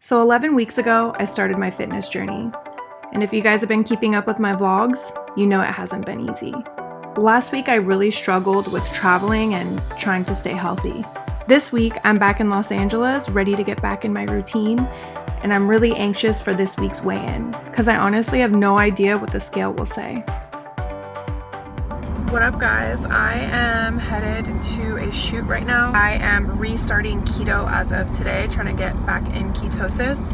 So 11 weeks ago, I started my fitness journey. And if you guys have been keeping up with my vlogs, you know it hasn't been easy. Last week, I really struggled with traveling and trying to stay healthy. This week, I'm back in Los Angeles, ready to get back in my routine, and I'm really anxious for this week's weigh-in, because I honestly have no idea what the scale will say. What up, guys? I am headed to a shoot right now. I am restarting keto as of today, trying to get back in ketosis,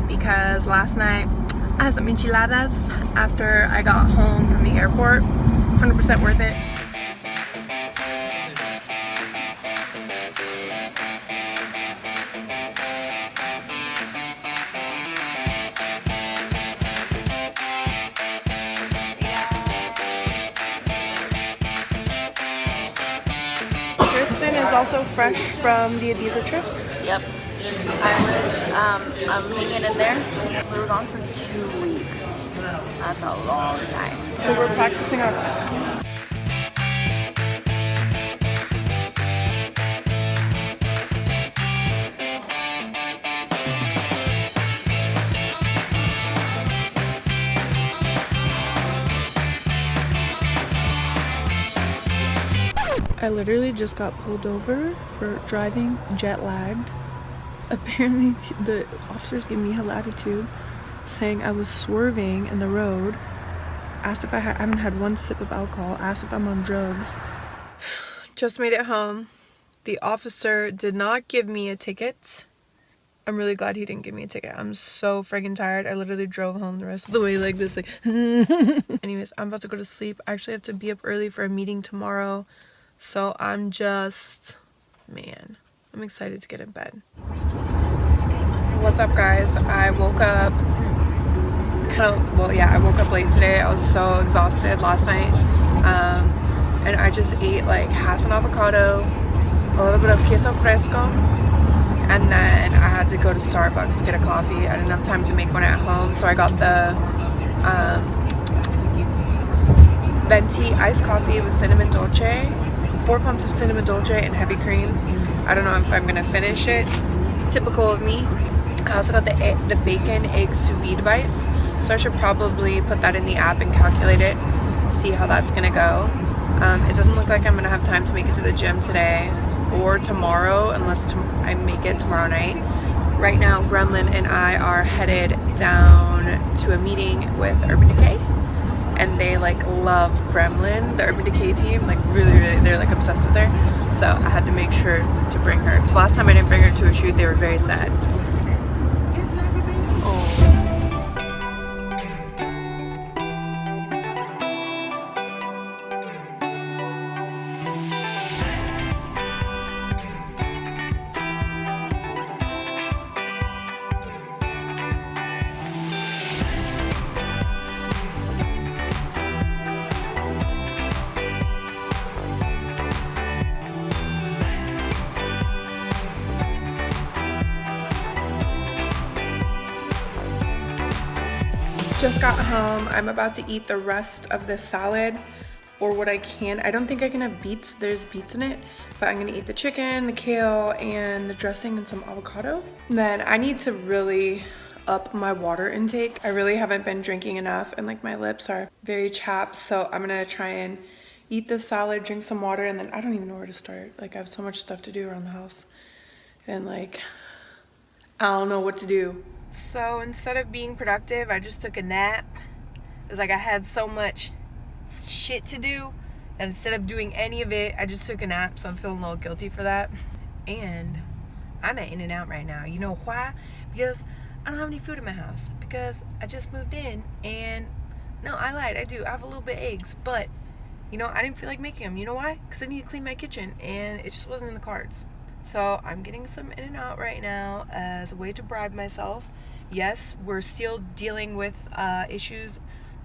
because last night I had some enchiladas after I got home from the airport. 100% worth it. Kristen is also fresh from the Ibiza trip. Yep. I'm hanging in there. We were gone for 2 weeks. That's a long time. We were practicing our I literally just got pulled over for driving jet lagged. Apparently the officers gave me hell attitude, saying I was swerving in the road, asked if I haven't had one sip of alcohol, asked if I'm on drugs. Just made it home. The officer did not give me a ticket. I'm really glad he didn't give me a ticket. I'm so friggin' tired. I literally drove home the rest of the way like this, like anyways, I'm about to go to sleep. I actually have to be up early for a meeting tomorrow. So I'm just, man, I'm excited to get in bed. What's up, guys? I woke up I woke up late today. I was so exhausted last night. And I just ate like half an avocado, a little bit of queso fresco, and then I had to go to Starbucks to get a coffee. I didn't have time to make one at home, so I got the venti iced coffee with cinnamon dolce. 4 pumps of cinnamon dolce and heavy cream. I don't know if I'm gonna finish it. Typical of me. I also got the bacon egg sous vide bites, so I should probably put that in the app and calculate it, see how that's gonna go. It doesn't look like I'm gonna have time to make it to the gym today or tomorrow, unless I make it tomorrow night. Right now, Gremlin and I are headed down to a meeting with Urban Decay. And they like love Gremlin, the Urban Decay team, like really, they're like obsessed with her. So I had to make sure to bring her, because last time I didn't bring her to a shoot, they were very sad. Just got home. I'm about to eat the rest of the salad, or what I can. I don't think I can have beets. There's beets in it, but I'm gonna eat the chicken, the kale, and the dressing and some avocado. Then I need to really up my water intake. I really haven't been drinking enough, and like my lips are very chapped, so I'm gonna try and eat the salad, drink some water, and then I don't even know where to start. Like I have so much stuff to do around the house, and like I don't know what to do. So instead of being productive, I just took a nap. It was like I had so much shit to do, and instead of doing any of it, I just took a nap, so I'm feeling a little guilty for that. And I'm at In-N-Out right now. You know why? Because I don't have any food in my house, because I just moved in, and no, I lied, I do. I have a little bit of eggs, but you know, I didn't feel like making them. You know why? Because I need to clean my kitchen, and it just wasn't in the cards. So I'm getting some In-N-Out right now as a way to bribe myself. Yes, we're still dealing with issues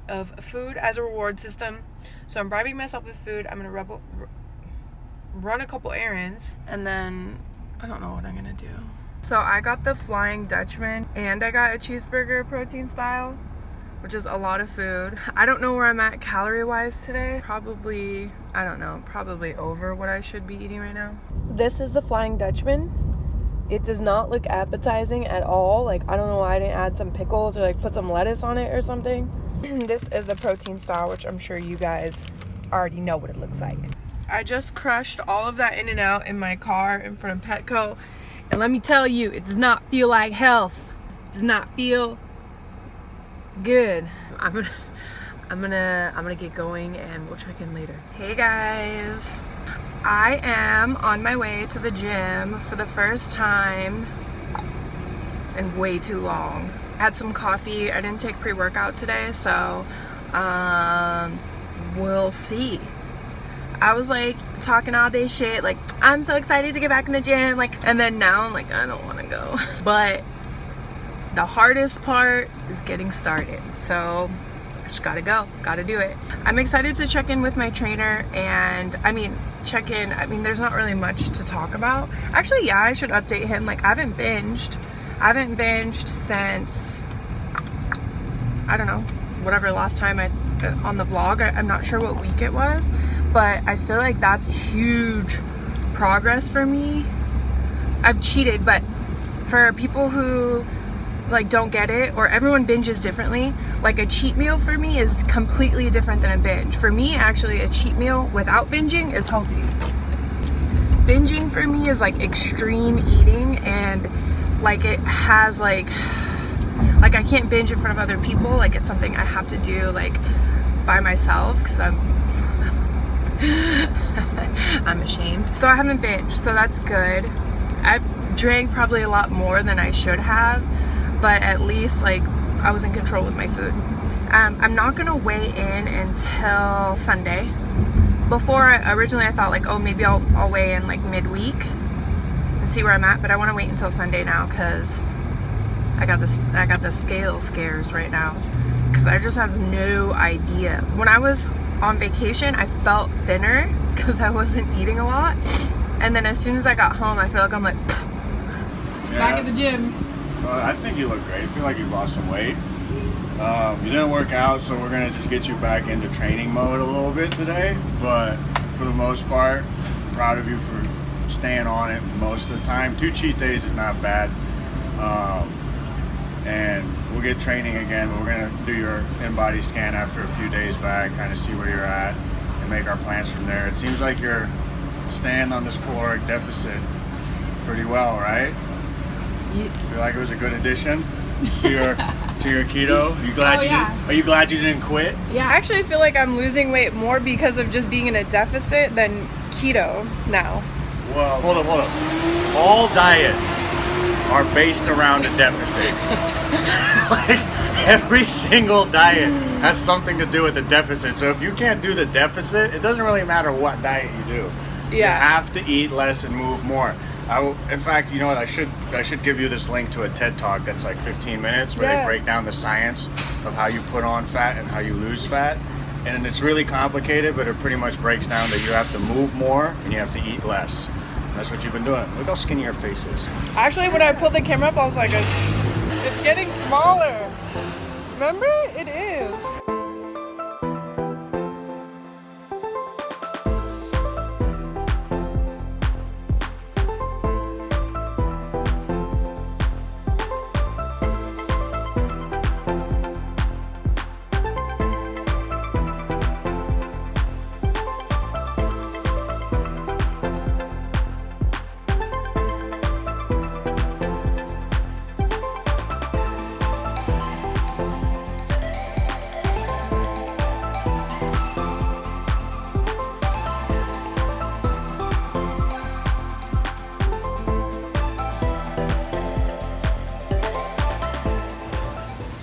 of food as a reward system. So I'm bribing myself with food. I'm going to run a couple errands, and then I don't know what I'm going to do. So I got the Flying Dutchman, and I got a cheeseburger protein style, which is a lot of food. I don't know where I'm at calorie-wise today. Probably, I don't know, probably over what I should be eating right now. This is the Flying Dutchman. It does not look appetizing at all. Like, I don't know why I didn't add some pickles or like put some lettuce on it or something. This is the protein style, which I'm sure you guys already know what it looks like. I just crushed all of that In-N-Out in my car in front of Petco. And let me tell you, it does not feel like health. It does not feel good. I'm gonna get going and we'll check in later. Hey guys. I am on my way to the gym for the first time in way too long. I had some coffee. I didn't take pre-workout today, so we'll see. I was like talking all day shit, like I'm so excited to get back in the gym, like, and then now I'm like I don't want to go. But the hardest part is getting started, so I just gotta go, gotta do it. I'm excited to check in with my trainer, and check in, there's not really much to talk about. Actually, yeah, I should update him. Like, I haven't binged since, I don't know, whatever last time on the vlog. I'm not sure what week it was, but I feel like that's huge progress for me. I've cheated, but for people who like don't get it, or everyone binges differently, like a cheat meal for me is completely different than a binge. For me, actually, a cheat meal without binging is healthy. Binging for me is like extreme eating, and like it has like I can't binge in front of other people. Like, it's something I have to do like by myself because I'm ashamed. So I haven't binged, so that's good. I drank probably a lot more than I should have, but at least like I was in control with my food. I'm not gonna weigh in until Sunday. Before, originally I thought like, oh, maybe I'll weigh in like midweek and see where I'm at, but I want to wait until Sunday now because I got the scale scares right now because I just have no idea. When I was on vacation, I felt thinner because I wasn't eating a lot, and then as soon as I got home, I feel like I'm like back at the gym. I think you look great. I feel like you've lost some weight. You didn't work out, so we're gonna just get you back into training mode a little bit today. But for the most part, I'm proud of you for staying on it most of the time. 2 cheat days is not bad. And we'll get training again. But we're gonna do your in-body scan after a few days back, kind of see where you're at, and make our plans from there. It seems like you're staying on this caloric deficit pretty well, right? Yeah. Feel like it was a good addition to your keto. Are you glad you didn't quit? Yeah, I actually feel like I'm losing weight more because of just being in a deficit than keto now. Well, hold up. All diets are based around a deficit. Like, every single diet has something to do with the deficit. So if you can't do the deficit, it doesn't really matter what diet you do. Yeah. You have to eat less and move more. In fact, you know what? I should give you this link to a TED Talk that's like 15 minutes where they break down the science of how you put on fat and how you lose fat. And it's really complicated, but it pretty much breaks down that you have to move more and you have to eat less. And that's what you've been doing. Look how skinny your face is. Actually, when I pulled the camera up, I was like, it's getting smaller. Remember? It is.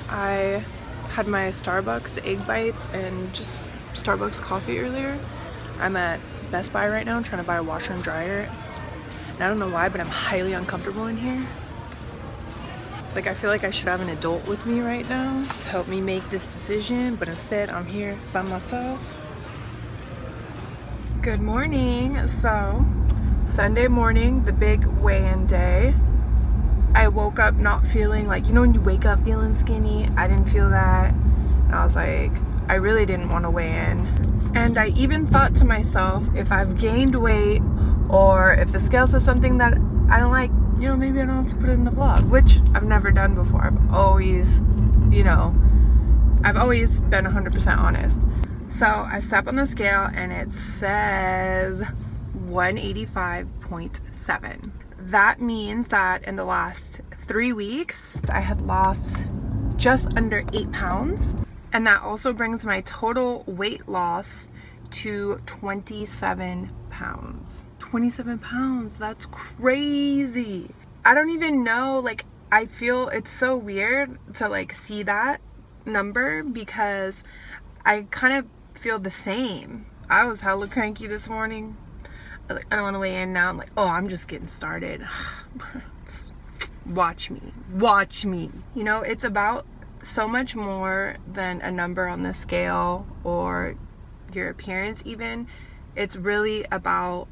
I had my Starbucks egg bites and just Starbucks coffee earlier. I'm at Best Buy right now trying to buy a washer and dryer. And I don't know why, but I'm highly uncomfortable in here. Like, I feel like I should have an adult with me right now to help me make this decision, but instead I'm here by myself. Good morning. So, Sunday morning, the big weigh-in day. I woke up not feeling like, you know when you wake up feeling skinny? I didn't feel that. And I was like, I really didn't want to weigh in. And I even thought to myself, if I've gained weight or if the scale says something that I don't like, you know, maybe I don't have to put it in the vlog, which I've never done before. I've always, you know, I've always been 100% honest. So I step on the scale and it says 185.7. That means that in the last 3 weeks, I had lost just under 8 pounds. And that also brings my total weight loss to 27 pounds. 27 pounds, that's crazy. I don't even know, like, I feel it's so weird to like see that number because I kind of feel the same. I was hella cranky this morning. I don't want to weigh in now. I'm like, oh, I'm just getting started. Watch me. You know, it's about so much more than a number on the scale or your appearance even. It's really about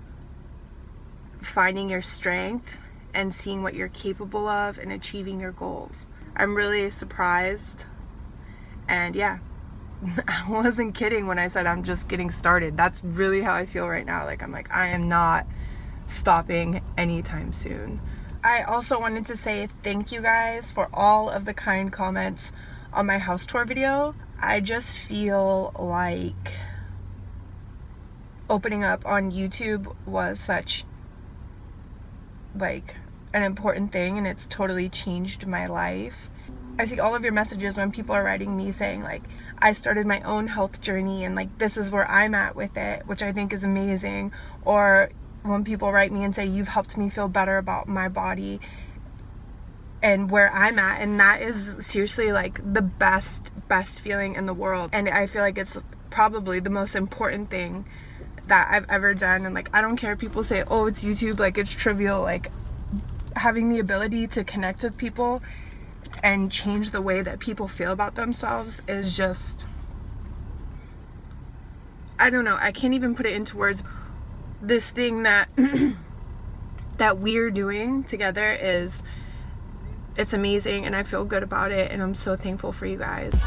finding your strength and seeing what you're capable of and achieving your goals. I'm really surprised. And yeah, I wasn't kidding when I said I'm just getting started. That's really how I feel right now. Like, I'm like, I am not stopping anytime soon. I also wanted to say thank you guys for all of the kind comments on my house tour video. I just feel like opening up on YouTube was such like an important thing, and it's totally changed my life. I see all of your messages when people are writing me saying like, I started my own health journey and like this is where I'm at with it, which I think is amazing. Or when people write me and say, you've helped me feel better about my body and where I'm at, and that is seriously like the best feeling in the world. And I feel like it's probably the most important thing that I've ever done. And like, I don't care if people say, oh, it's YouTube, like it's trivial. Like, having the ability to connect with people and change the way that people feel about themselves is just, I don't know, I can't even put it into words. This thing that that we're doing together is, it's amazing, and I feel good about it, and I'm so thankful for you guys.